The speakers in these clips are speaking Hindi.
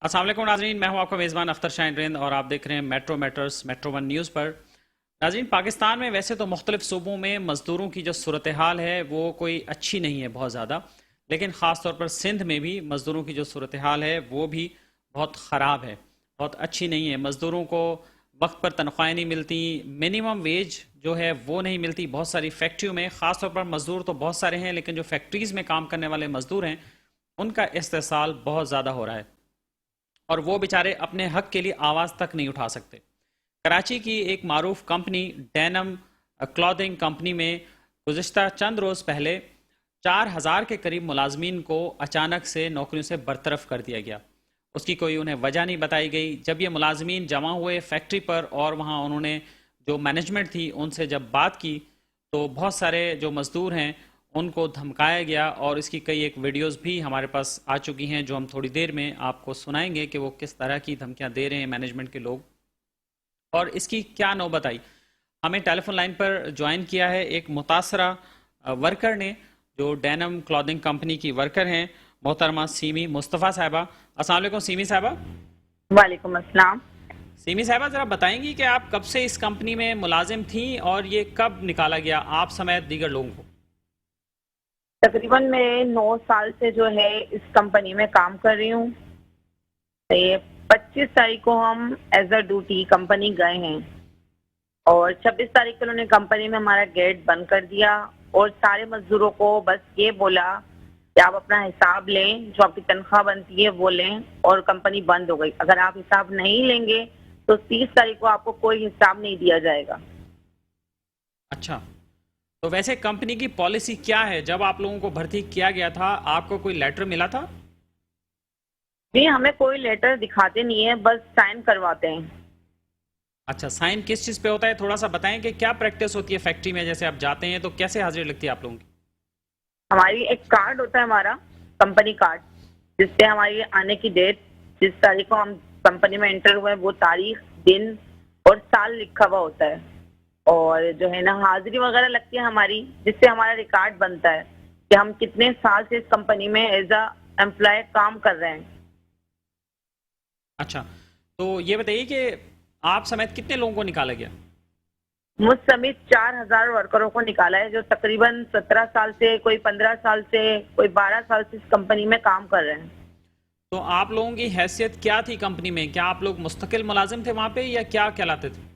अस्सलाम वालेकुम नाज़रीन, मैं हूं आपका मेज़बान अख्तर शाहीन रिंद और आप देख रहे हैं metro matters metro one news पर। नाज़रीन, पाकिस्तान में वैसे तो मुख्तलिफ सूबों में मज़दूरों की जो सूरत हाल है वो कोई अच्छी नहीं है बहुत ज़्यादा, लेकिन ख़ास तौर पर सिंध में भी मज़दूरों की जो सूरत हाल है वो भी बहुत ख़राब है, बहुत अच्छी नहीं है। मज़दूरों को वक्त पर तनख्वाहें नहीं मिलती, मिनिमम वेज जो है वो नहीं मिलती। बहुत सारी फैक्ट्रियों में ख़ास तौर पर मज़दूर तो बहुत सारे हैं, लेकिन जो फैक्ट्रीज़ में काम करने वाले मज़दूर हैं उनका इस्तेसाल बहुत ज़्यादा हो रहा है और वो बेचारे अपने हक के लिए आवाज़ तक नहीं उठा सकते। कराची की एक मारूफ कंपनी डेनम क्लॉथिंग कंपनी में गुज़िश्ता चंद रोज़ पहले 4,000 के करीब मुलाजमीन को अचानक से नौकरियों से बरतरफ कर दिया गया। उसकी कोई उन्हें वजह नहीं बताई गई। जब ये मुलाजमीन जमा हुए फैक्ट्री पर और वहाँ उन्होंने जो मैनेजमेंट थी उनसे जब बात की तो बहुत सारे जो मज़दूर हैं उनको धमकाया गया और इसकी कई एक वीडियोस भी हमारे पास आ चुकी हैं जो हम थोड़ी देर में आपको सुनाएंगे कि वो किस तरह की धमकियां दे रहे हैं मैनेजमेंट के लोग और इसकी क्या नौबत आई। हमें टेलीफोन लाइन पर ज्वाइन किया है एक मुतासरा वर्कर ने जो डेनम क्लॉथिंग कंपनी की वर्कर हैं, मोहतरमा सीमी मुस्तफ़ा साहिबा। अस्सलाम वालेकुम सीमी साहिबा। वालेकुम अस्सलाम। सीमी साहिबा, ज़रा बताएंगी कि आप कब से इस कंपनी में मुलाजिम थी और ये कब निकाला गया आप समेत दीगर लोगों को? तकरीबन मैं 9 साल से जो है इस कंपनी में काम कर रही हूँ। तो ये 25 तारीख को हम एज अ ड्यूटी कंपनी गए हैं और 26 तारीख को उन्होंने कंपनी में हमारा गेट बंद कर दिया और सारे मजदूरों को बस ये बोला कि आप अपना हिसाब लें, जो आपकी तनख्वाह बनती है वो लें, और कंपनी बंद हो गई। अगर आप हिसाब नहीं लेंगे तो 30 तारीख को आपको कोई हिसाब नहीं दिया जाएगा। अच्छा, तो वैसे कंपनी की पॉलिसी क्या है? जब आप लोगों को भर्ती किया गया था आपको कोई लेटर मिला था? जी, हमें कोई लेटर दिखाते नहीं है, बस साइन करवाते हैं। अच्छा, साइन किस चीज़ पे होता है? थोड़ा सा बताएं कि क्या प्रैक्टिस होती है फैक्ट्री में, जैसे आप जाते हैं तो कैसे हाजिरी लगती है आप लोगों की? हमारी एक कार्ड होता है, हमारा कंपनी कार्ड, जिसपे हमारी आने की डेट, जिस तारीख को हम कंपनी में एंटर हुए वो तारीख, दिन और साल लिखा हुआ होता है। और जो है ना हाजिरी वगैरह लगती है हमारी, जिससे हमारा रिकॉर्ड बनता है कि हम कितने साल से इस कंपनी में एज अ एम्प्लॉय काम कर रहे हैं। अच्छा, तो ये बताइए कि आप समेत कितने लोगों को निकाला गया? मुझ समेत 4,000 वर्करों को निकाला है, जो तकरीबन 17 साल से, कोई 15 साल से, कोई 12 साल से इस कंपनी में काम कर रहे हैं। तो आप लोगों की हैसियत क्या थी कंपनी में? क्या आप लोग मुस्तकिल मुलाजिम थे वहाँ पे या क्या कहलाते थे?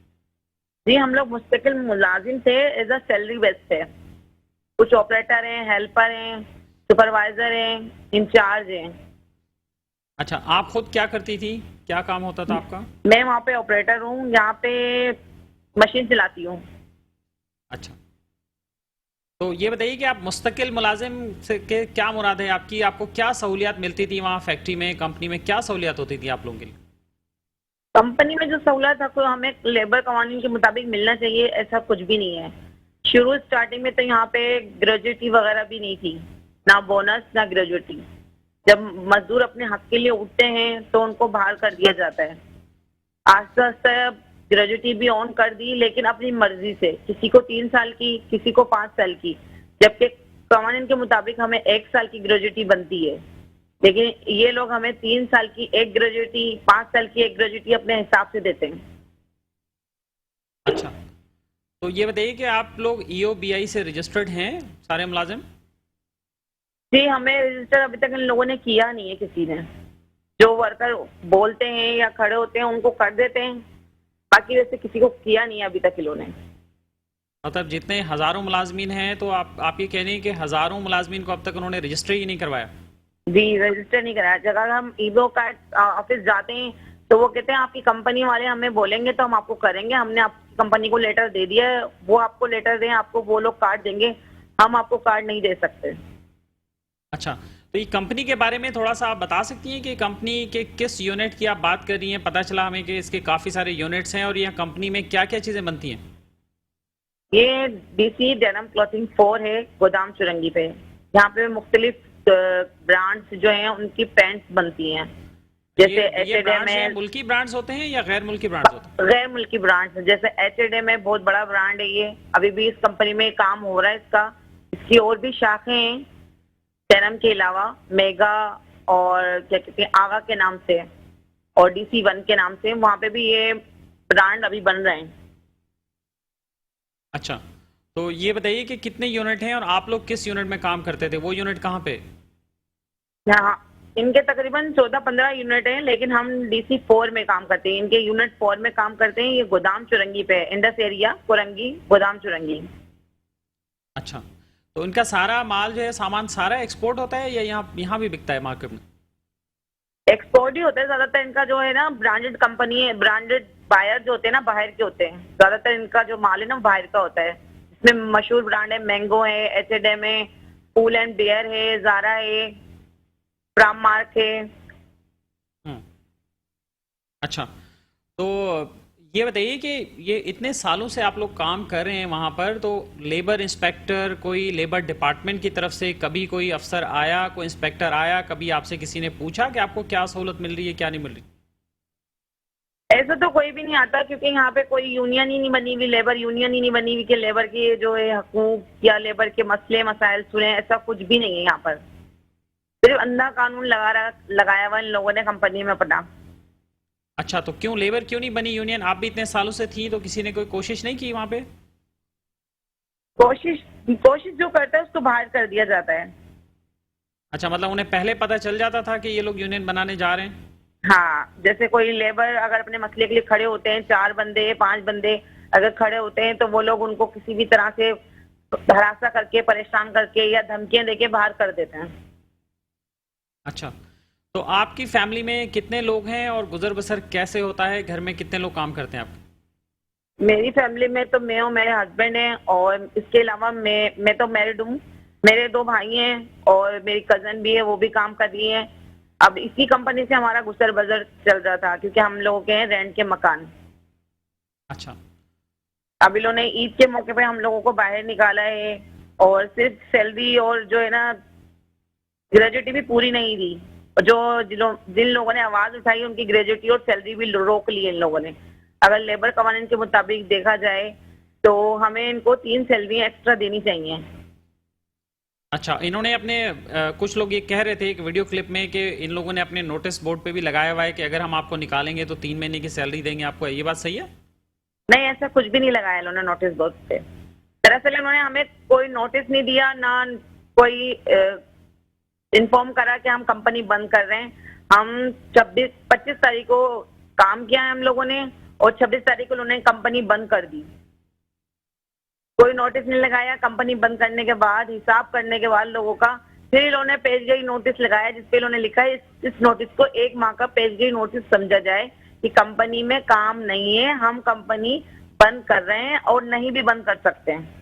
जी, हम लोग मुस्तकिल मुलाजिम थे, एज अ सैलरी बेस थे। कुछ ऑपरेटर हैं, हेल्पर हैं, सुपरवाइजर हैं, इंचार्ज हैं। अच्छा, आप खुद क्या करती थी? क्या काम होता था आपका? मैं वहाँ पे ऑपरेटर हूँ, यहाँ पे मशीन चलाती हूँ। अच्छा, तो ये बताइए कि आप मुस्तकिल मुलाजिम से के क्या मुराद है आपकी? आपको क्या सहूलियात मिलती थी वहाँ फैक्ट्री में, कंपनी में क्या सहूलियात होती थी आप लोगों के लिए? कंपनी में जो सहूलत है, को हमें लेबर कानून के मुताबिक मिलना चाहिए, ऐसा कुछ भी नहीं है। शुरू स्टार्टिंग में तो यहाँ पे ग्रेजुएटी वगैरह भी नहीं थी, ना बोनस ना ग्रेजुएटी। जब मजदूर अपने हक के लिए उठते हैं तो उनको बाहर कर दिया जाता है। आस्ते आस्ते ग्रेजुएटी भी ऑन कर दी, लेकिन अपनी मर्जी से, किसी को 3 साल की, किसी को 5 साल की, जबकि कानून के मुताबिक हमें 1 साल की ग्रेजुएटी बनती है। लेकिन ये लोग हमें 3 साल की एक ग्रेजुएटी, 5 साल की एक ग्रेजुएटी अपने हिसाब से देते हैं। अच्छा, तो ये बताइए कि आप लोग EOBI से रजिस्टर्ड हैं सारे मुलाजिम? जी, हमें रजिस्टर अभी तक इन लोगों ने किया नहीं है किसी ने। जो वर्कर बोलते हैं या खड़े होते हैं उनको कर देते हैं, बाकी वैसे किसी को किया नहीं है अभी तक इन्होंने। मतलब जितने हज़ारों मुलाजमीन हैं तो आप ये कह रहे हैं कि हज़ारों मुलाजमीन को अब तक उन्होंने रजिस्टर ही नहीं करवाया? जी, रजिस्टर नहीं कराया। जगह हम ईबो का ऑफिस जाते हैं तो वो कहते हैं आपकी कंपनी वाले हमें बोलेंगे तो हम आपको करेंगे, हमने आपकी कंपनी को लेटर दे दिया है, वो आपको लेटर दें, आपको वो लोग कार्ड देंगे, हम आपको कार्ड नहीं दे सकते। अच्छा, तो ये कंपनी के बारे में थोड़ा सा आप बता सकती हैं कि कंपनी के किस यूनिट की आप बात कर रही हैं? पता चला हमें कि इसके काफ़ी सारे यूनिट्स हैं और यह कंपनी में क्या क्या चीज़ें बनती हैं? ये DC डेनिम क्लॉथिंग 4 है, गोदाम चुरंगी पे। यहाँ पे मुख्तलिफ ब्रांड्स जो हैं उनकी पैंट्स बनती हैं, जैसे ये H&M ब्रांड्स हैं, है। मुल्की ब्रांड्स होते हैं या गैर मुल्की ब्रांड्स होते हैं? गैर मुल्की ब्रांड्स, जैसे H&M है, बहुत बड़ा ब्रांड है ये। अभी भी इस कंपनी में काम हो रहा है इसका। इसकी और भी शाखें हैं डेनिम के अलावा, मेगा और क्या कहते हैं, आगा के नाम से। और DC1 के नाम से, वहां पे भी ये ब्रांड अभी बन रहे हैं। अच्छा, तो ये बताइए कि कितने यूनिट हैं और आप लोग किस यूनिट में काम करते थे? वो यूनिट कहाँ पे? यहाँ इनके तकरीबन 14-15 यूनिट हैं, लेकिन हम DC4 में काम करते हैं। इनके यूनिट 4 में काम करते हैं। ये गोदाम चुरंगी पे है, इंडस एरिया कोरंगी गोदाम चुरंगी। अच्छा, तो इनका सारा माल जो है, सामान सारा एक्सपोर्ट होता है या यहाँ यहाँ भी बिकता है मार्केट में? एक्सपोर्ट ही होता है ज्यादातर। इनका जो है ना ब्रांडेड कंपनी है, ब्रांडेड बायर जो होते हैं ना बाहर के होते हैं ज्यादातर। इनका जो माल है ना बाहर का होता है। इसमें मशहूर ब्रांड है, मैंगो है, H&M है, पूल एंड बेयर है, जारा है, प्राम मार्क है। हम्म। अच्छा, तो ये बताइए कि ये इतने सालों से आप लोग काम कर रहे हैं वहाँ पर, तो लेबर इंस्पेक्टर, कोई लेबर डिपार्टमेंट की तरफ से कभी कोई अफसर आया, कोई इंस्पेक्टर आया, कभी आपसे किसी ने पूछा कि आपको क्या सहूलत मिल रही है, क्या नहीं मिल रही? ऐसा तो कोई भी नहीं आता, क्योंकि यहाँ पे कोई यूनियन ही नहीं बनी हुई, लेबर यूनियन ही नहीं बनी हुई कि लेबर की जो है हकूक या लेबर के मसले मसाइल सुने। ऐसा कुछ भी नहीं है यहाँ पर। सिर्फ अंधा कानून लगाया हुआ इन लोगों ने कंपनी में अपना। अच्छा, तो क्यों लेबर क्यों नहीं बनी यूनियन? आप भी इतने सालों से थी, तो किसी ने कोई कोशिश नहीं की वहाँ पे? कोशिश कोशिश जो करता है उसको बाहर कर दिया जाता है। अच्छा, मतलब उन्हें पहले पता चल जाता था कि ये लोग यूनियन बनाने जा रहे हैं? हाँ, जैसे कोई लेबर अगर अपने मसले के लिए खड़े होते हैं, 4 बंदे 5 बंदे अगर खड़े होते हैं, तो वो लोग उनको किसी भी तरह से हरासा करके, परेशान करके या धमकियां देके बाहर कर देते हैं। अच्छा, तो आपकी फैमिली में कितने लोग हैं और गुजर बसर कैसे होता है? घर में कितने लोग काम करते हैं आपके? मेरी फैमिली में तो मैं और मेरे हस्बैंड हैं, और इसके अलावा मैं तो मैरिड हूँ। मेरे 2 भाई हैं और मेरी कजन भी है, वो भी काम कर रही है। अब इसी कंपनी से हमारा गुजर बसर चल रहा था, क्योंकि हम लोगों के हैं रेंट के मकान। अच्छा। अब इन्होंने ईद के मौके पे हम लोगों को बाहर निकाला है, और सिर्फ सैलरी और जो है ना ग्रेजुएटी भी पूरी नहीं दी। और जिन लोगों ने आवाज उठाई उनकी ग्रेजुएटी और सैलरी भी रोक ली इन लोगों ने। अगर लेबर कवानीन के मुताबिक देखा जाए तो हमें इनको 3 सैलरी एक्स्ट्रा देनी चाहिए। अच्छा, इन्होंने अपने कुछ लोग ये कह रहे थे एक वीडियो क्लिप में कि इन लोगों ने अपने नोटिस बोर्ड पे भी लगाया हुआ है कि अगर हम आपको निकालेंगे तो 3 महीने की सैलरी देंगे आपको। ये बात सही है? नहीं, ऐसा कुछ भी नहीं लगाया इन्होंने नोटिस बोर्ड पे। दरअसल इन्होंने हमें कोई नोटिस नहीं दिया, ना कोई इन्फॉर्म करा कि हम कंपनी बंद कर रहे हैं। हम 25 तारीख को काम किया है हम लोगों ने, और 26 तारीख को उन्होंने कंपनी बंद कर दी। कोई नोटिस नहीं लगाया। कंपनी बंद करने के बाद, हिसाब करने के बाद लोगों का, फिर इन्होंने पेज गई नोटिस लगाया, जिसपे इन्होंने लिखा है इस नोटिस को 1 माह का पेज गई नोटिस समझा जाए कि कंपनी में काम नहीं है, हम कंपनी बंद कर रहे हैं और नहीं भी बंद कर सकते हैं।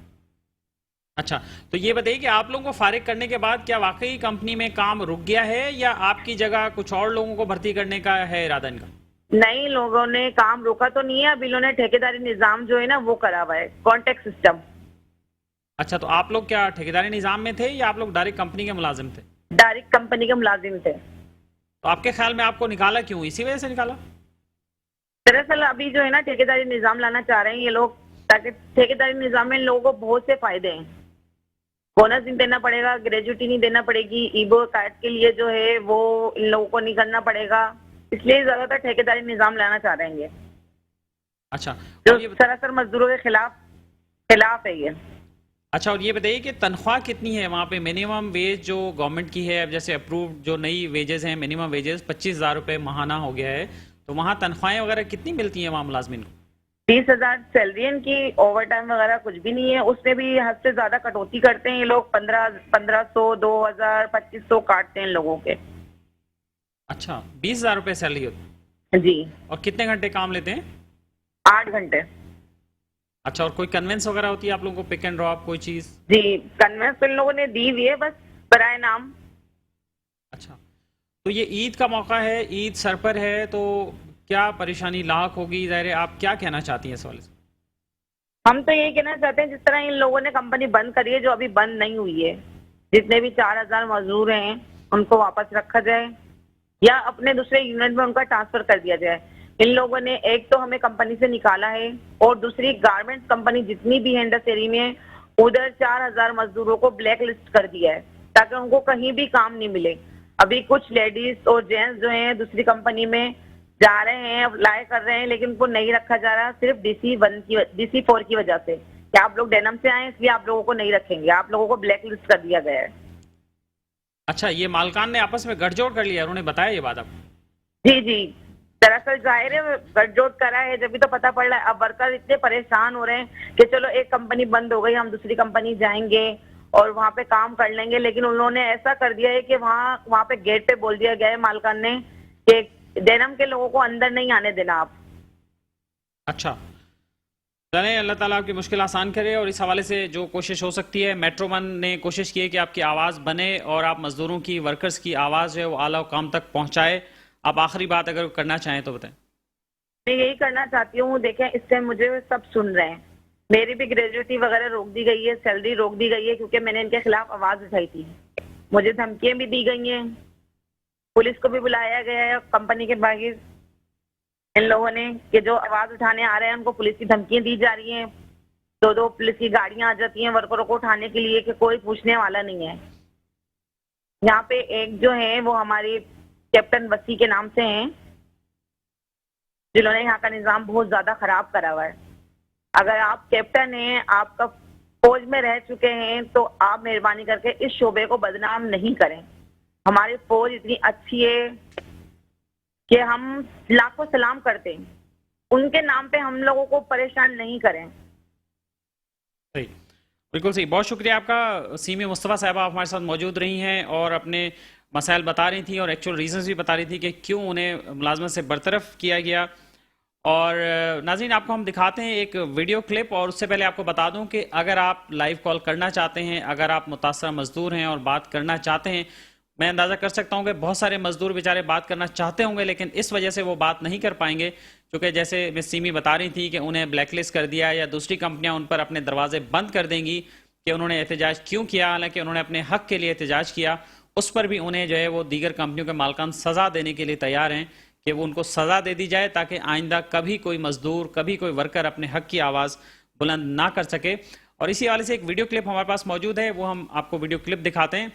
अच्छा, तो ये बताइए कि आप लोगों को फारिग करने के बाद क्या वाकई कंपनी में काम रुक गया है या आपकी जगह कुछ और लोगों को भर्ती करने का है इरादा इनका? नहीं, लोगों ने काम रोका तो नहीं है। अब इन्होंने ठेकेदारी निजाम जो है ना वो करा हुआ है, कॉन्ट्रैक्ट सिस्टम। अच्छा, तो आप लोग क्या ठेकेदारी निजाम में थे या आप लोग डायरेक्ट कंपनी के मुलाजिम थे? डायरेक्ट कंपनी के मुलाजिम थे। तो आपके ख्याल में आपको निकाला क्यों? इसी वजह से निकाला? दरअसल अभी जो है ना ठेकेदारी निजाम लाना चाह रहे हैं ये लोग, ताकि ठेकेदारी निजाम में इन लोगों को बहुत से फायदे हैं। बोनस नहीं देना पड़ेगा, ग्रेजुएटी नहीं देना पड़ेगी, ईबो कार्ड के लिए जो है वो इन लोगों को नहीं करना पड़ेगा। इसलिए ज्यादातर ठेकेदारी निजाम लाना चाह रहे हैं ये। अच्छा, जो और ये सरासर मजदूरों के खिलाफ है ये। अच्छा, और ये बताइए कि तनख्वाह कितनी है वहाँ पे? मिनिमम वेज जो गवर्नमेंट की है, अब जैसे अप्रूव्ड जो नई वेजेस हैं, मिनिमम वेजेस 25,000 रुपये महाना हो गया है, तो वहाँ तनख्वाहें वगैरह कितनी मिलती हैं वहाँ मुलाजमिन को? 20,000 सैलरी इनकी, ओवर टाइम वगैरह कुछ भी नहीं है। उसमें भी हद से ज्यादा कटौती करते हैं ये लोग। 1500, 2,000, 2,500 काटते हैं इन लोगों के। अच्छा, 20,000 रुपये सैलरी होती जी। है। और कितने घंटे काम लेते हैं? 8 घंटे। अच्छा, और कोई कन्वेंस वगैरह होती है आप लोगों को, पिक एंड ड्रॉप कोई चीज़? जी, कन्वेंस तो इन लोगों ने दी हुई है, बस बराए नाम। अच्छा, तो ये ईद का मौका है, ईद सर पर है, तो क्या परेशानी लाक होगी? ज़ाहिर है, आप क्या कहना चाहती हैं इस वाले से? हम तो यही कहना चाहते हैं, जिस तरह इन लोगों ने कंपनी बंद करी है, जो अभी बंद नहीं हुई है, जितने भी 4,000 मजदूर हैं उनको वापस रखा जाए या अपने दूसरे यूनिट में उनका ट्रांसफर कर दिया जाए। इन लोगों ने एक तो हमें कंपनी से निकाला है, और दूसरी गारमेंट्स कंपनी जितनी भी है इंडस एरिया में, उधर 4,000 मजदूरों को ब्लैक लिस्ट कर दिया है, ताकि उनको कहीं भी काम नहीं मिले। अभी कुछ लेडीज और जेंट्स जो हैं दूसरी कंपनी में जा रहे हैं, अप्लाई कर रहे हैं, लेकिन उनको नहीं रखा जा रहा सिर्फ DC4 की वजह से कि आप लोग डेनम से आए इसलिए आप लोगों को नहीं रखेंगे, आप लोगों को ब्लैक लिस्ट कर दिया गया है। अच्छा, ये मालकान ने आपस में गठजोड़ कर लिया, उन्होंने बताया ये बात आपको? जी जी, दरअसल जाहिर है गठजोड़ करा है जब भी तो पता पड़ रहा है। अब वर्कर इतने परेशान हो रहे हैं कि चलो एक कंपनी बंद हो गई, हम दूसरी कंपनी जाएंगे और वहां पे काम कर लेंगे, लेकिन उन्होंने ऐसा कर दिया है कि वहां पे गेट पे बोल दिया गया है मालकान ने कि डेनम के लोगों को अंदर नहीं आने देना आप। अच्छा, चले, अल्लाह ताला आपकी मुश्किल आसान करे। और इस हवाले से जो कोशिश हो सकती है, मेट्रो वन ने कोशिश की है कि आपकी आवाज़ बने और आप मजदूरों की, वर्कर्स की आवाज़ है वो आला हुकाम तक पहुंचाए। आप आखिरी बात अगर करना चाहें तो बताएं। मैं यही करना चाहती हूँ, देखें इस टाइम मुझे सब सुन रहे हैं, मेरी भी ग्रेजुएटी वगैरह रोक दी गई है, सैलरी रोक दी गई है क्योंकि मैंने इनके खिलाफ आवाज उठाई थी। मुझे धमकियां भी दी गई हैं, पुलिस को भी बुलाया गया है कंपनी के बागी इन लोगों ने कि जो आवाज उठाने आ रहे हैं उनको पुलिस की धमकियां दी जा रही हैं। दो पुलिस की गाड़ियां आ जाती हैं वर्करों को उठाने के लिए कि कोई पूछने वाला नहीं है। यहाँ पे एक जो है वो हमारी कैप्टन वसी के नाम से हैं, जिन्होंने यहाँ का निजाम बहुत ज्यादा खराब करा हुआ है। अगर आप कैप्टन हैं, आपका फौज में रह चुके हैं, तो आप मेहरबानी करके इस शोबे को बदनाम नहीं करें। हमारी फौज इतनी अच्छी है कि हम लाखों सलाम करते हैं, उनके नाम पे हम लोगों को परेशान नहीं करें। सही, बिल्कुल सही। बहुत शुक्रिया आपका। सीमी मुस्तफ़ा साहबा आप हमारे साथ मौजूद रही हैं और अपने मसाइल बता रही थी और एक्चुअल रीजंस भी बता रही थी कि क्यों उन्हें मुलाजमत से बरतरफ किया गया। और नाज़रीन, आपको हम दिखाते हैं एक वीडियो क्लिप। और उससे पहले आपको बता दूं कि अगर आप लाइव कॉल करना चाहते हैं, अगर आप मुतासरा मजदूर हैं और बात करना चाहते हैं, मैं अंदाज़ा कर सकता हूं कि बहुत सारे मजदूर बेचारे बात करना चाहते होंगे लेकिन इस वजह से वो बात नहीं कर पाएंगे, क्योंकि जैसे मिस सीमी बता रही थी कि उन्हें ब्लैकलिस्ट कर दिया या दूसरी कंपनियां उन पर अपने दरवाजे बंद कर देंगी कि उन्होंने एहतजाज क्यों किया। हालांकि उन्होंने अपने हक के लिए एहतजाज किया, उस पर भी उन्हें जो है वो दीगर कंपनियों के मालकान सज़ा देने के लिए तैयार हैं कि वो उनको सज़ा दे दी जाए ताकि आइंदा कभी कोई मजदूर, कभी कोई वर्कर अपने हक की आवाज़ बुलंद ना कर सके। और इसी हवाले से एक वीडियो क्लिप हमारे पास मौजूद है, वो हम आपको वीडियो क्लिप दिखाते हैं।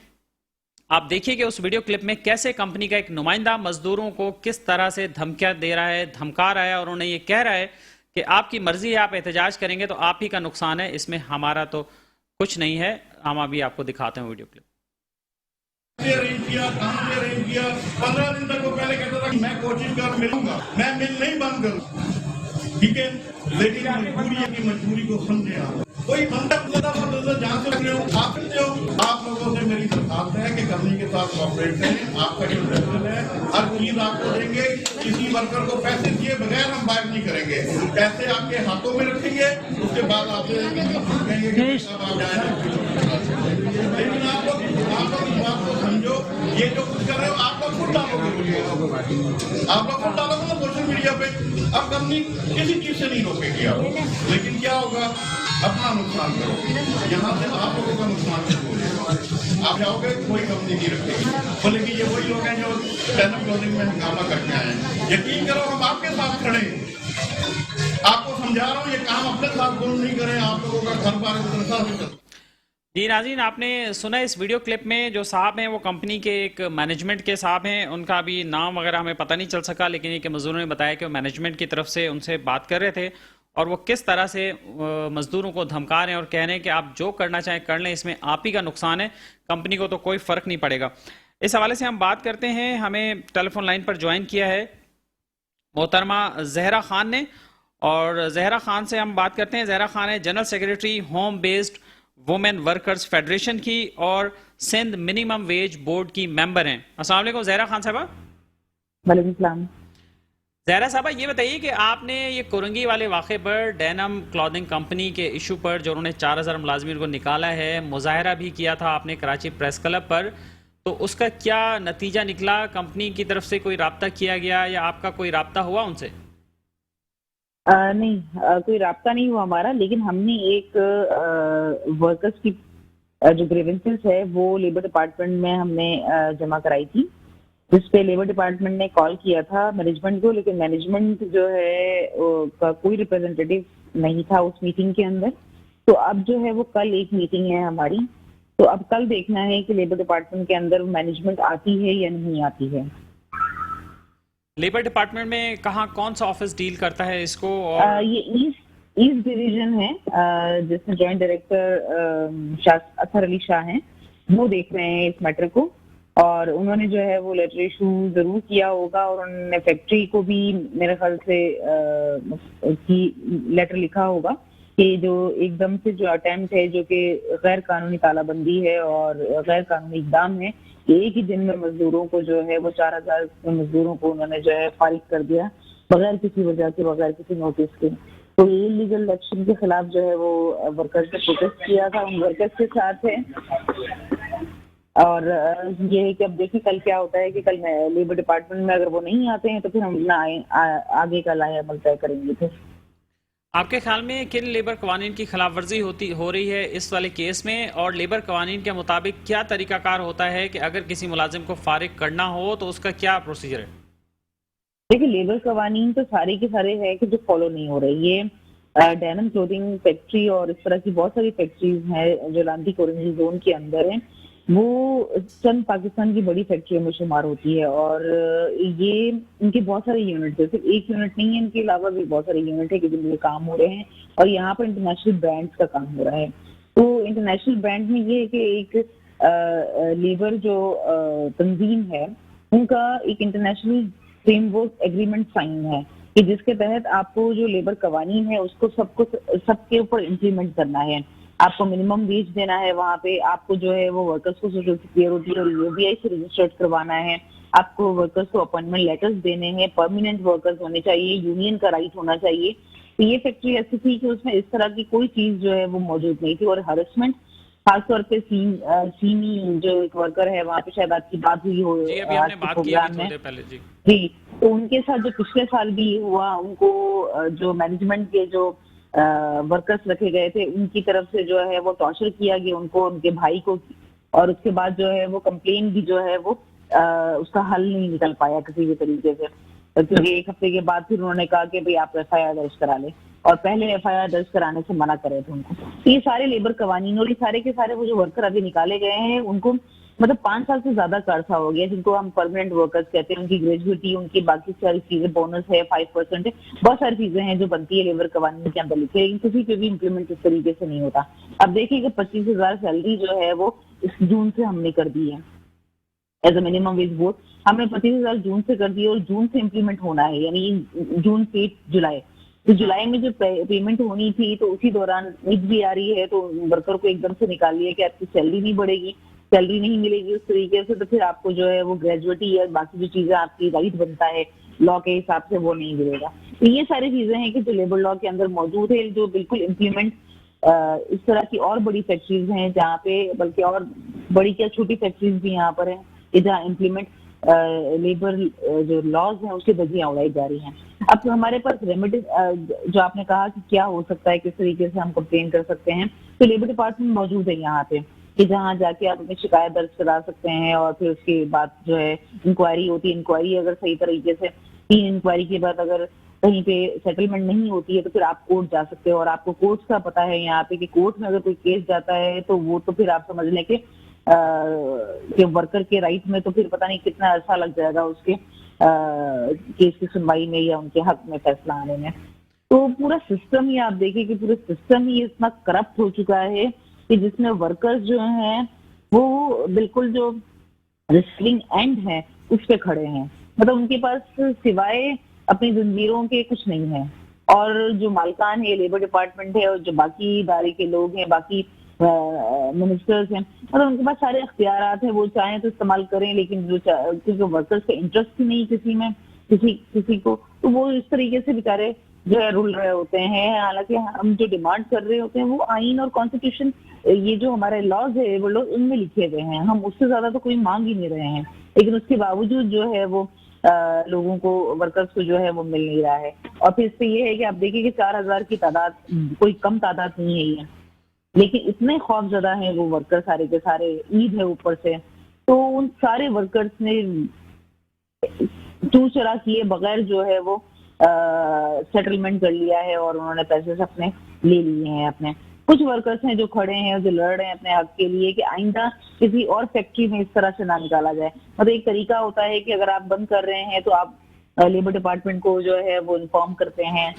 आप देखिए कि उस वीडियो क्लिप में कैसे कंपनी का एक नुमाइंदा मजदूरों को किस तरह से धमकियां दे रहा है, धमका रहा है और उन्हें ये कह रहा है कि आपकी मर्जी है, आप एहतजाज करेंगे तो आप ही का नुकसान है, इसमें हमारा तो कुछ नहीं है। हम अभी आपको दिखाते हैं वीडियो क्लिप। अरेंज किया, कहाँ से अरेंज किया? 15 दिन तक वो पहले कहता था कि मैं कोशिश कर मिलूंगा, मैं मिल नहीं बंद करूँ, ठीक है, लेकिन मजबूरी है कि मजबूरी को समझे आप। कोई बंदा जहाँ से बने हो, आप लोगों से मेरी दरखास्त है कि कंपनी के साथ कॉपरेट करें। आपका जो रेफरल है हर चीज आपको देंगे, किसी वर्कर को पैसे दिए बगैर हम बाहर नहीं करेंगे, पैसे आपके हाथों में रखेंगे, उसके बाद आपसे कहेंगे कि साहब आप जाए। लेकिन आप लोग इस बात को समझो, ये जो कुछ कर रहे हो आप लोग खुद डालोगे, आप लोग खुद डालोगे ना सोशल मीडिया पे। अब कंपनी किसी चीज से नहीं रोकेगी आप, लेकिन क्या होगा, अपना नुकसान करो, यहाँ से आप लोगों का नुकसान हो जाएगा। आप जाओगे कोई कंपनी नहीं रखेगी, बोले कि ये वही लोग हैं जो टैनम क्लोजिंग में हंगामा करके आए हैं। यकीन करो हम आपके साथ खड़े हैं, आपको समझा रहा हूँ, ये काम अपने साथ गुम नहीं करें, आप लोगों का घर बार संसार। जी नाज़रीन, आपने सुना इस वीडियो क्लिप में जो साहब हैं वो कंपनी के एक मैनेजमेंट के साहब हैं, उनका अभी नाम वगैरह हमें पता नहीं चल सका, लेकिन ये कि मजदूरों ने बताया कि वो मैनेजमेंट की तरफ से उनसे बात कर रहे थे और वो किस तरह से मजदूरों को धमका रहे हैं और कह रहे हैं कि आप जो करना चाहें कर लें, इसमें आप ही का नुकसान है, कंपनी को तो कोई फ़र्क नहीं पड़ेगा। इस हवाले से हम बात करते हैं, हमें टेलीफोन लाइन पर ज्वाइन किया है मोहतरमा जहरा खान ने, और जहरा खान से हम बात करते हैं। जहरा खान है general secretary home based women workers federation की और सिंध मिनिमम वेज बोर्ड की मेंबर हैं। अस्सलाम वालेकुम जहरा खान साहबा। वालेकुम सलाम। जहरा साहबा, ये बताइए कि आपने ये कुरंगी वाले वाक़े पर डेनम क्लॉथिंग कंपनी के इशू पर जो उन्होंने 4000 मुलाजमीन को निकाला है, मुजाहरा भी किया था आपने कराची प्रेस क्लब पर, तो उसका क्या नतीजा निकला? कंपनी की तरफ से कोई राब्ता किया गया या आपका कोई राब्ता हुआ उनसे? नहीं, कोई राब्ता नहीं हुआ हमारा, लेकिन हमने एक वर्कर्स की जो ग्रीवेंसेस है वो लेबर डिपार्टमेंट में हमने जमा कराई थी, जिस पे लेबर डिपार्टमेंट ने कॉल किया था मैनेजमेंट को, लेकिन मैनेजमेंट जो है का कोई रिप्रेजेंटेटिव नहीं था उस मीटिंग के अंदर। तो अब जो है वो कल एक मीटिंग है हमारी, तो अब कल देखना है कि लेबर डिपार्टमेंट के अंदर मैनेजमेंट आती है या नहीं आती है। लेबर डिपार्टमेंट में कहाँ कौन सा ऑफिस डील करता है इसको? और ये ईस्ट डिवीजन है, जिसमें जॉइंट डायरेक्टर अतहर अली शाह हैं, वो देख रहे हैं इस मैटर को। और उन्होंने जो है वो लेटर इशू जरूर किया होगा, और उन्होंने फैक्ट्री को भी मेरे ख्याल से लेटर लिखा होगा कि जो एकदम से जो अटेम्प्ट है, जो कि गैर कानूनी तालाबंदी है और गैर कानूनी इकदाम है, एक ही दिन में मजदूरों को जो है वो 4000 मजदूरों को उन्होंने जो है फारिग कर दिया बगैर किसी वजह के, बगैर किसी नोटिस के। तो ये इलीगल एक्शन के खिलाफ जो है वो वर्कर्स ने प्रोटेस्ट किया था, उन वर्कर्स के साथ है। और ये है कि अब देखिए कल क्या होता है कि कल लेबर डिपार्टमेंट में अगर वो नहीं आते हैं तो फिर हम आगे का लाए अमल तय करेंगे। फिर आपके ख्याल में किन लेबर कवानीन की खिलाफ वर्जी हो रही है इस वाले केस में? और लेबर कवानीन के मुताबिक क्या तरीकाकार होता है कि अगर किसी मुलाजिम को फारिग करना हो तो उसका क्या प्रोसीजर है? देखिए, लेबर कवानीन तो सारे के सारे है कि जो फॉलो नहीं हो रहे। ये डेनिम क्लोथिंग फैक्ट्री और इस तरह की बहुत सारी फैक्ट्रीज हैं जो लांदी कोरेंजी जोन के अंदर है, वो चंद पाकिस्तान की बड़ी फैक्ट्रियों में शुमार होती है। और ये इनके बहुत सारे यूनिट है, सिर्फ एक यूनिट नहीं है, इनके अलावा भी बहुत सारे यूनिट है कि जिनमें काम हो रहे हैं। और यहाँ पर इंटरनेशनल ब्रांड्स का काम हो रहा है। तो इंटरनेशनल ब्रांड में ये है कि एक लेबर जो तंजीम है, उनका एक इंटरनेशनल फ्रेमवर्क एग्रीमेंट साइन है कि जिसके तहत आपको जो लेबर कवानीन है उसको सबके ऊपर इम्प्लीमेंट करना है। आपको मिनिमम वेज देना है, वहाँ पे आपको जो है वो वर्कर्स को सोशल सिक्योरिटी और यूबीआई से रजिस्टर्ड करवाना है, आपको वर्कर्स को अपॉइंटमेंट लेटर्स देने हैं, परमानेंट वर्कर्स होने चाहिए, यूनियन का राइट होना चाहिए। तो ये फैक्ट्री ऐसी थी कि उसमें इस तरह की कोई चीज जो है वो मौजूद नहीं थी। और हरेसमेंट खासतौर पे सीमी जो एक वर्कर है वहाँ पे, शायद आपकी बात हुई हो जी, अभी हमने बात की प्रोग्राम में पहले। जी, तो उनके साथ जो पिछले साल भी हुआ, उनको जो मैनेजमेंट के जो वर्कर्स रखे गए थे उनकी तरफ से जो है वो टॉर्चर किया गया उनको, उनके भाई को। और उसके बाद जो है वो कंप्लेन भी जो है वो उसका हल नहीं निकल पाया किसी भी तरीके से, क्योंकि एक हफ्ते के बाद फिर उन्होंने कहा कि भाई आप एफआईआर दर्ज करा ले, और पहले एफआईआर दर्ज कराने से मना करे थे उनको। तो ये सारे लेबर कवानीन और ये सारे के सारे वो जो वर्कर अभी निकाले गए हैं, उनको मतलब 5 साल से ज्यादा का अर्सा हो गया, जिनको हम परमानेंट वर्कर्स कहते हैं। उनकी ग्रेजुएटी, उनकी बाकी सारी चीजें, बोनस है 5% है, बहुत सारी चीजें हैं जो बनती है लेबर कवानीन के अंदर लिखे, लेकिन किसी पे भी इम्प्लीमेंट इस तरीके से नहीं होता। अब देखिए कि 25,000 सैलरी जो है वो इस जून से हमने कर दी है as a minimum wage board. हमने 25,000 जून से कर दी और जून से इम्प्लीमेंट होना है, यानी जून से जुलाई। तो जुलाई में जो पेमेंट होनी थी तो उसी दौरान ईद भी आ रही है, तो वर्कर को एकदम से निकाल लिया कि आपकी सैलरी नहीं बढ़ेगी, सैलरी नहीं मिलेगी उस तरीके से, तो फिर आपको जो है वो ग्रेजुएटी या बाकी जो चीजें आपकी राइट बनता है लॉ के हिसाब से वो नहीं मिलेगा। तो ये सारी चीजें हैं कि जो लेबर लॉ के अंदर मौजूद है, जो बिल्कुल इम्प्लीमेंट इस तरह की और बड़ी फैक्ट्रीज हैं जहाँ पे, बल्कि और बड़ी क्या छोटी फैक्ट्रीज भी यहाँ पर है जहाँ इम्प्लीमेंट लेबर जो लॉज हैं उसकी धज्जियां उड़ाई जा रही हैं। अब तो हमारे पास रेमेडी, जो आपने कहा कि क्या हो सकता है, किस तरीके से हम कंप्लेन कर सकते हैं, तो लेबर डिपार्टमेंट मौजूद है यहाँ पे कि जहाँ जाके आप अपनी शिकायत दर्ज करा सकते हैं। और फिर उसके बाद जो है इंक्वायरी होती है। इंक्वायरी अगर सही तरीके से 3 इंक्वायरी के बाद अगर कहीं पे सेटलमेंट नहीं होती है तो फिर आप कोर्ट जा सकते हो। और आपको कोर्ट का पता है यहाँ पे कि कोर्ट में अगर कोई केस जाता है तो वो तो फिर आप समझ लें कि वर्कर के राइट में तो फिर पता नहीं कितना अर्सा लग जाएगा उसके केस की सुनवाई में या उनके हक में फैसला आने में। तो पूरा सिस्टम ही आप देखिए कि पूरा सिस्टम ही इतना करप्ट हो चुका है कि जिसमें वर्कर्स जो हैं वो बिल्कुल जो रिस्लिंग एंड है उस पे खड़े हैं। मतलब उनके पास सिवाय अपनी जंजीरों के कुछ नहीं है। और जो मालकान है, लेबर डिपार्टमेंट है, और जो बाकी इदारे के लोग हैं, बाकी मिनिस्टर्स हैं, मतलब उनके पास सारे अख्तियारात हैं, वो चाहें तो इस्तेमाल करें, लेकिन जो क्योंकि वर्कर्स का इंटरेस्ट ही नहीं किसी में, किसी को, तो वो इस तरीके से बेचारे जो है रुल रहे होते हैं। हालांकि हम जो डिमांड कर रहे होते हैं वो आइन और कॉन्स्टिट्यूशन, ये जो हमारे लॉज है वो लोग उनमें लिखे गए हैं, हम उससे ज्यादा तो कोई मांग ही नहीं रहे हैं। लेकिन उसके बावजूद जो है वो लोगों को, वर्कर्स को जो है वो मिल नहीं रहा है। और फिर इससे ये है कि आप देखिए कि 4,000 की तादाद कोई कम तादाद नहीं है ये, लेकिन इतने खौफजदा हैं वो वर्कर सारे के सारे। ईद है ऊपर से, तो उन सारे वर्कर्स ने चू चरा किए बगैर जो है वो सेटलमेंट कर लिया है और उन्होंने पैसे से अपने ले लिए हैं अपने। कुछ वर्कर्स हैं जो खड़े हैं, जो लड़ रहे हैं अपने हक के लिए कि आइंदा किसी और फैक्ट्री में इस तरह से ना निकाला जाए। मतलब एक तरीका होता है कि अगर आप बंद कर रहे हैं तो आप लेबर डिपार्टमेंट को जो है वो इन्फॉर्म करते हैं,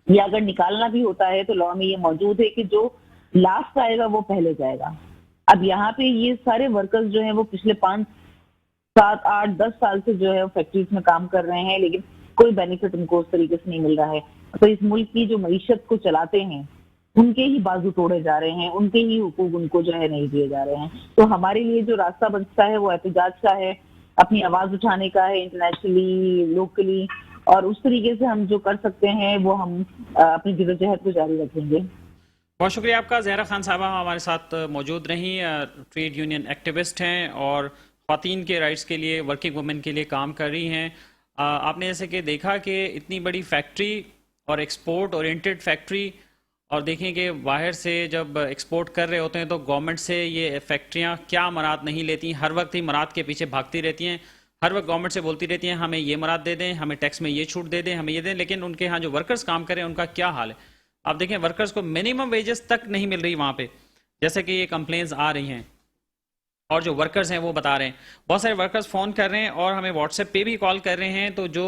या अगर निकालना भी होता है तो लॉ में ये मौजूद है कि जो लास्ट आएगा वो पहले जाएगा। अब यहाँ पे ये सारे वर्कर्स जो हैं वो पिछले 5, 7, 8, 10 साल से जो है फैक्ट्रीज में काम कर रहे हैं, लेकिन कोई बेनिफिट उनको उस तरीके से नहीं मिल रहा है। तो इस मुल्क की जो मईशत को चलाते हैं उनके ही बाजू तोड़े जा रहे हैं, उनके ही हुकूक उनको जो है नहीं दिए जा रहे हैं। तो हमारे लिए जो रास्ता बचता है वो एहतजाज का है, अपनी आवाज उठाने का है, इंटरनेशनली, लोकली, और उस तरीके से हम जो कर सकते हैं वो हम अपनी जद्दोजहद को जारी रखेंगे। बहुत शुक्रिया आपका। ज़हरा खान साहबा हमारे साथ मौजूद रही, ट्रेड यूनियन एक्टिविस्ट हैं और ख़वातीन के राइट्स के लिए, वर्किंग वुमेन के लिए काम कर रही हैं। आपने जैसे कि देखा कि इतनी बड़ी फैक्ट्री और एक्सपोर्ट ओरिएंटेड फैक्ट्री, और देखें कि बाहर से जब एक्सपोर्ट कर रहे होते हैं तो गवर्नमेंट से ये फैक्ट्रियाँ क्या मराद नहीं लेती, हर वक्त ही मराद के पीछे भागती रहती हैं, हर वक्त गवर्नमेंट से बोलती रहती हैं हमें ये मराद दे दें, हमें टैक्स में ये छूट दे दें, हमें ये दें, लेकिन उनके यहाँ जो वर्कर्स काम कर रहे हैं उनका क्या हाल है। आप देखें वर्कर्स को मिनिमम वेजेस तक नहीं मिल रही वहाँ पे, जैसे कि ये कंप्लेंट्स आ रही हैं और जो वर्कर्स हैं वो बता रहे हैं। बहुत सारे वर्कर्स फ़ोन कर रहे हैं और हमें व्हाट्सएप पे भी कॉल कर रहे हैं। तो जो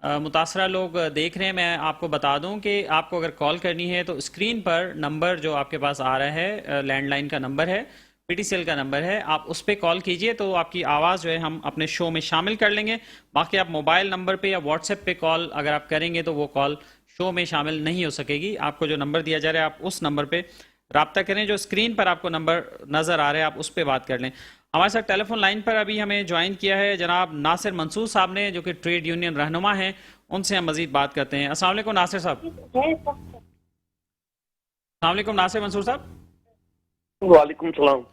मुतासरा लोग देख रहे हैं, मैं आपको बता दूं कि आपको अगर कॉल करनी है तो स्क्रीन पर नंबर जो आपके पास आ रहा है, लैंडलाइन का नंबर है, पीटीसीएल का नंबर है, आप उस पर कॉल कीजिए तो आपकी आवाज़ जो है हम अपने शो में शामिल कर लेंगे। बाकी आप मोबाइल नंबर पे या व्हाट्सएप पे कॉल अगर आप करेंगे तो वो कॉल शो में शामिल नहीं हो सकेगी। आपको जो नंबर दिया जा रहा है आप उस नंबर पे राब्ता करें, जो स्क्रीन पर आपको नंबर नज़र आ रहा है आप उस पर बात कर लें। हमारे साथ टेलीफोन लाइन पर अभी हमें ज्वाइन किया है जनाब नासिर मंसूर साहब ने, जो कि ट्रेड यूनियन रहनुमा हैं। उनसे हम मजीद बात करते हैं। अस्सलाम वालेकुम नासिर साहब। अस्सलाम वालेकुम नासिर मंसूर साहब। वालेकुम सलाम।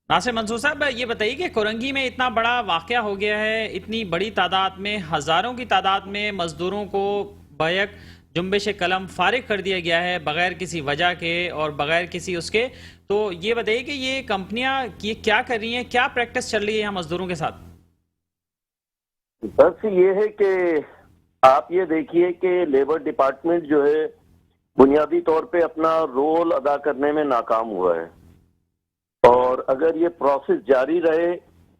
नासिर मंसूर साहब, ये बताइए कि कोरंगी में इतना बड़ा वाकया हो गया है, इतनी बड़ी तादाद में, हज़ारों की तादाद में मजदूरों को बैक जुम्बिश कलम फारिग कर दिया गया है बगैर किसी वजह के और बगैर किसी उसके। तो ये बताइए कि ये कंपनियां ये क्या कर रही हैं, क्या प्रैक्टिस चल रही है यहाँ मजदूरों के साथ? बस ये है कि आप ये देखिए कि लेबर डिपार्टमेंट जो है बुनियादी तौर पे अपना रोल अदा करने में नाकाम हुआ है, और अगर ये प्रोसेस जारी रहे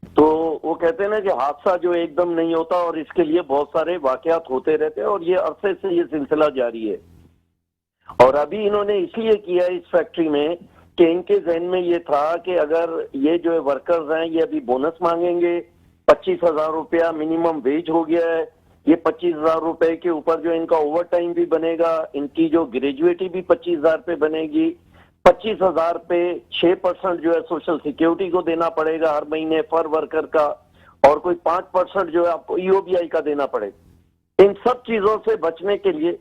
तो वो कहते हैं ना कि हादसा जो एकदम नहीं होता, और इसके लिए बहुत सारे वाकयात होते रहते हैं, और ये अरसे से ये सिलसिला जारी है। और अभी इन्होंने इसलिए किया है इस फैक्ट्री में कि इनके जहन में ये था कि अगर ये जो है वर्कर्स हैं ये अभी बोनस मांगेंगे, 25,000 रुपया मिनिमम वेज हो गया है, ये 25,000 रुपए के ऊपर जो इनका ओवर टाइम भी बनेगा, इनकी जो ग्रेजुएटी भी 25,000 पे बनेगी, 25,000 पे 6% जो है सोशल सिक्योरिटी को देना पड़ेगा हर महीने पर वर्कर का, और कोई 5% जो है आपको ईओबीआई का देना पड़ेगा। इन सब चीजों से बचने के लिए,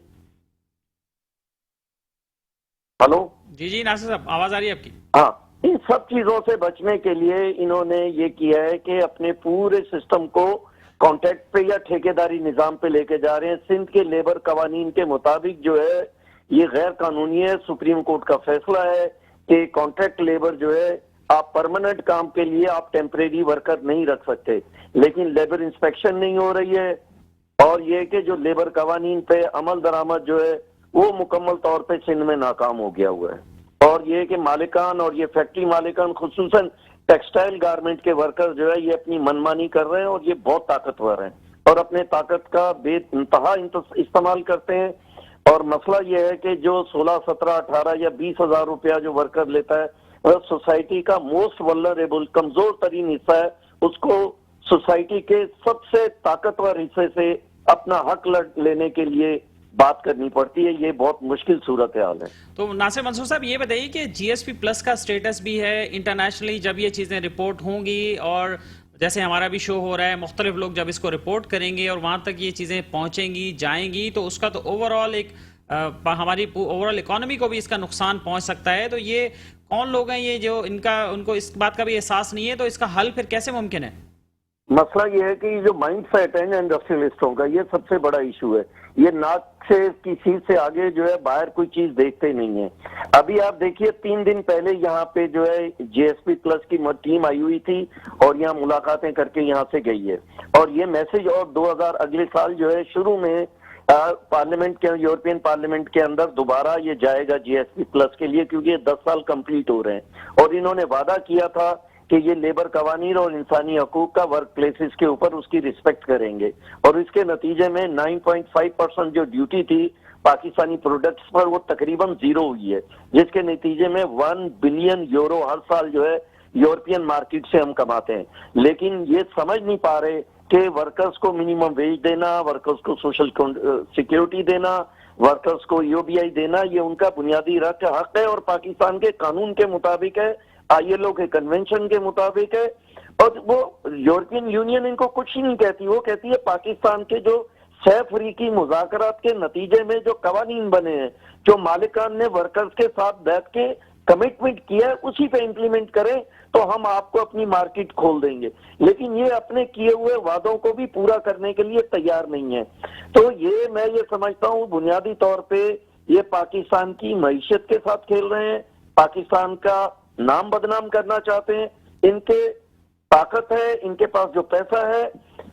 हेलो जी जी नासिर साहब, आवाज आ रही है आपकी? हाँ, इन सब चीजों से बचने के लिए इन्होंने ये किया है कि अपने पूरे सिस्टम को कॉन्ट्रैक्ट पे या ठेकेदारी निजाम पे लेके जा रहे हैं। सिंध के लेबर कवानीन के मुताबिक जो है ये गैर कानूनी है। सुप्रीम कोर्ट का फैसला है कि कॉन्ट्रैक्ट लेबर जो है आप परमानेंट काम के लिए आप टेम्परेरी वर्कर नहीं रख सकते, लेकिन लेबर इंस्पेक्शन नहीं हो रही है, और ये कि जो लेबर कवानीन पे अमल दरामद जो है वो मुकम्मल तौर पे सिंध में नाकाम हो गया हुआ है। और ये कि मालिकान और ये फैक्ट्री मालिकान खुसूसन टेक्सटाइल गारमेंट के वर्कर जो है ये अपनी मनमानी कर रहे हैं, और ये बहुत ताकतवर हैं और अपने ताकत का बेइंतहा इस्तेमाल करते हैं। और मसला ये है कि जो 16, 17, 18 या 20,000 रुपया जो वर्कर लेता है वह सोसाइटी का मोस्ट वल्नरेबल कमजोर तरीन हिस्सा है, उसको सोसाइटी के सबसे ताकतवर हिस्से से अपना हक लेने के लिए बात करनी पड़ती है। ये बहुत मुश्किल सूरत हाल है। तो नासिर मंसूर साहब, ये बताइए कि जीएसपी प्लस का स्टेटस भी है इंटरनेशनली, जब ये चीज़ें रिपोर्ट होंगी और जैसे हमारा भी शो हो रहा है, मुख्तलिफ लोग जब इसको रिपोर्ट करेंगे और वहाँ तक ये चीज़ें पहुँचेंगी जाएंगी, तो उसका तो ओवरऑल एक हमारी ओवरऑल इकोनॉमी को भी इसका नुकसान पहुँच सकता है। तो ये कौन लोग हैं ये जो उनको इस बात का भी एहसास नहीं है, तो इसका हल फिर कैसे मुमकिन है? मसला ये है कि जो माइंड सेट है इंडस्ट्रियलिस्टों का, ये सबसे बड़ा इशू है। ये नाक से किसी से आगे जो है बाहर कोई चीज देखते नहीं है। अभी आप देखिए 3 दिन पहले यहाँ पे जो है जीएसपी प्लस की टीम आई हुई थी और यहाँ मुलाकातें करके यहाँ से गई है, और ये मैसेज और 2000 अगले साल जो है शुरू में पार्लियामेंट के, यूरोपियन पार्लियामेंट के अंदर दोबारा ये जाएगा जीएसपी प्लस के लिए, क्योंकि ये 10 साल कंप्लीट हो रहे हैं। और इन्होंने वादा किया था कि ये लेबर कवानीन और इंसानी हकूक का वर्क प्लेसेस के ऊपर उसकी रिस्पेक्ट करेंगे। और इसके नतीजे में 9.5% जो ड्यूटी थी पाकिस्तानी प्रोडक्ट्स पर वो तकरीबन जीरो हुई है, जिसके नतीजे में 1 बिलियन यूरो हर साल जो है यूरोपियन मार्केट से हम कमाते हैं। लेकिन ये समझ नहीं पा रहे कि वर्कर्स को मिनिमम वेज देना, वर्कर्स को सोशल सिक्योरिटी देना, वर्कर्स को ईओबीआई देना, ये उनका बुनियादी हक है और पाकिस्तान के कानून के मुताबिक है, ILO के कन्वेंशन के मुताबिक है। और वो यूरोपियन यूनियन इनको कुछ ही नहीं कहती, वो कहती है पाकिस्तान के जो सैफ अफ्रीकी मुज़ाकरात के नतीजे में जो कवानीन बने हैं, जो मालिकान ने वर्कर्स के साथ बैठ के कमिटमेंट किया है, उसी पे इंप्लीमेंट करें तो हम आपको अपनी मार्केट खोल देंगे। लेकिन ये अपने किए हुए वादों को भी पूरा करने के लिए तैयार नहीं है। तो ये मैं ये समझता हूँ बुनियादी तौर पे ये पाकिस्तान की मईशत के साथ खेल रहे हैं, पाकिस्तान का नाम बदनाम करना चाहते हैं। इनके ताकत है, इनके पास जो पैसा है,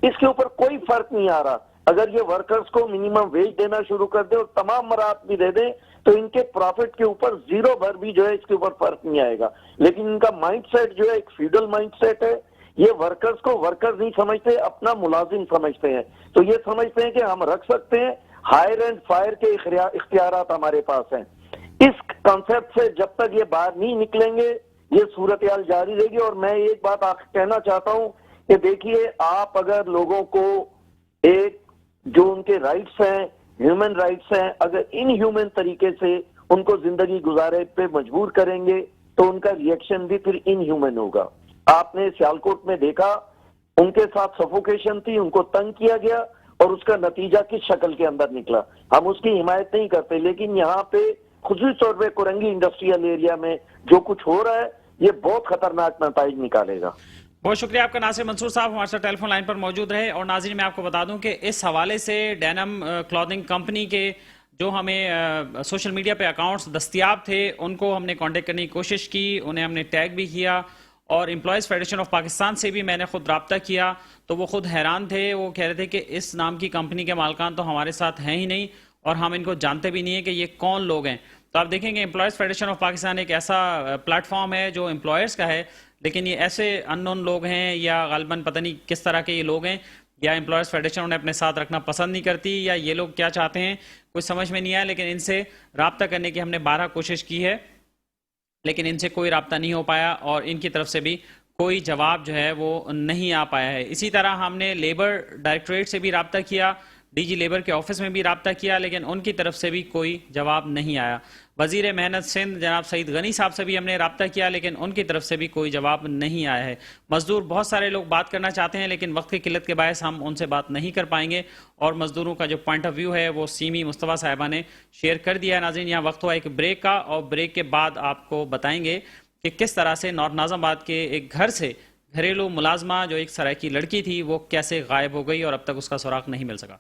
इसके ऊपर कोई फर्क नहीं आ रहा। अगर ये वर्कर्स को मिनिमम वेज देना शुरू कर दे और तमाम मराहत भी दे दें तो इनके प्रॉफिट के ऊपर जीरो भर भी जो है इसके ऊपर फर्क नहीं आएगा। लेकिन इनका माइंडसेट जो है एक फ्यूडल माइंडसेट है। ये वर्कर्स को वर्कर्स नहीं समझते, अपना मुलाजिम समझते हैं। तो ये समझते हैं कि हम रख सकते हैं, हायर एंड फायर के इख्तियारात हमारे पास हैं। इस कॉन्सेप्ट से जब तक ये बाहर नहीं निकलेंगे ये सूरत हाल जारी रहेगी। और मैं एक बात कहना चाहता हूं कि देखिए, आप अगर लोगों को एक जो उनके राइट्स हैं, ह्यूमन राइट्स हैं, अगर इनह्यूमन तरीके से उनको जिंदगी गुजारे पे मजबूर करेंगे तो उनका रिएक्शन भी फिर इनह्यूमन होगा। आपने सियालकोट में देखा, उनके साथ सफोकेशन थी, उनको तंग किया गया और उसका नतीजा किस शक्ल के अंदर निकला। हम उसकी हिमायत नहीं करते, लेकिन यहाँ पे खुसूस तौर पर कुरंगी इंडस्ट्रियल एरिया में जो कुछ हो रहा है ये बहुत खतरनाक नतीजे निकालेगा। बहुत शुक्रिया आपका नासिर मंसूर साहब, हमारे साथ टेलीफोन लाइन पर मौजूद रहे। और नाज़रीन, मैं आपको बता दूं कि इस हवाले से डेनिम क्लॉथिंग कंपनी के जो हमें सोशल मीडिया पे अकाउंट्स दस्तियाब थे उनको हमने कांटेक्ट करने की कोशिश की, उन्हें हमने टैग भी किया और एम्प्लॉयज़ फेडरेशन ऑफ पाकिस्तान से भी मैंने खुद रब्ता किया तो वो खुद हैरान थे। वो कह रहे थे कि इस नाम की कंपनी के मालिकान तो हमारे साथ हैं ही नहीं और हम इनको जानते भी नहीं है कि ये कौन लोग हैं। तो आप देखेंगे एम्प्लॉयज़ फेडरेशन ऑफ पाकिस्तान एक ऐसा प्लेटफॉर्म है जो एम्प्लॉयर्स का है, लेकिन ये ऐसे अननोन लोग हैं या गालिबन पता नहीं किस तरह के ये लोग हैं, या एम्प्लॉयर्स फेडरेशन उन्हें अपने साथ रखना पसंद नहीं करती, या ये लोग क्या चाहते हैं कुछ समझ में नहीं आया। लेकिन इनसे रब्ता करने की हमने 12 कोशिश की है, लेकिन इनसे कोई रब्ता नहीं हो पाया और इनकी तरफ से भी कोई जवाब जो है वो नहीं आ पाया है। इसी तरह हमने लेबर डायरेक्टरेट से भी रब्ता किया, DG लेबर के ऑफिस में भी रब्ता किया, लेकिन उनकी तरफ से भी कोई जवाब नहीं आया। वजीर मेहनत सिंध जनाब सईद गनी साहब से भी हमने रब्ता किया, लेकिन उनकी तरफ से भी कोई जवाब नहीं आया है। मजदूर बहुत सारे लोग बात करना चाहते हैं, लेकिन वक्त की किल्लत के बायस हम उनसे बात नहीं कर पाएंगे और मजदूरों का जो पॉइंट ऑफ व्यू है वो सीमी मुस्तफ़ा साहिबा ने शेयर कर दिया है। नाज़रीन, यहाँ वक्त हुआ एक ब्रेक का और ब्रेक के बाद आपको बताएंगे कि किस तरह से नॉर्थ नाज़िमाबाद के एक घर से घरेलू मुलाजमा जो एक सराय की लड़की थी वो कैसे गायब हो गई और अब तक उसका सुराग नहीं मिल सका।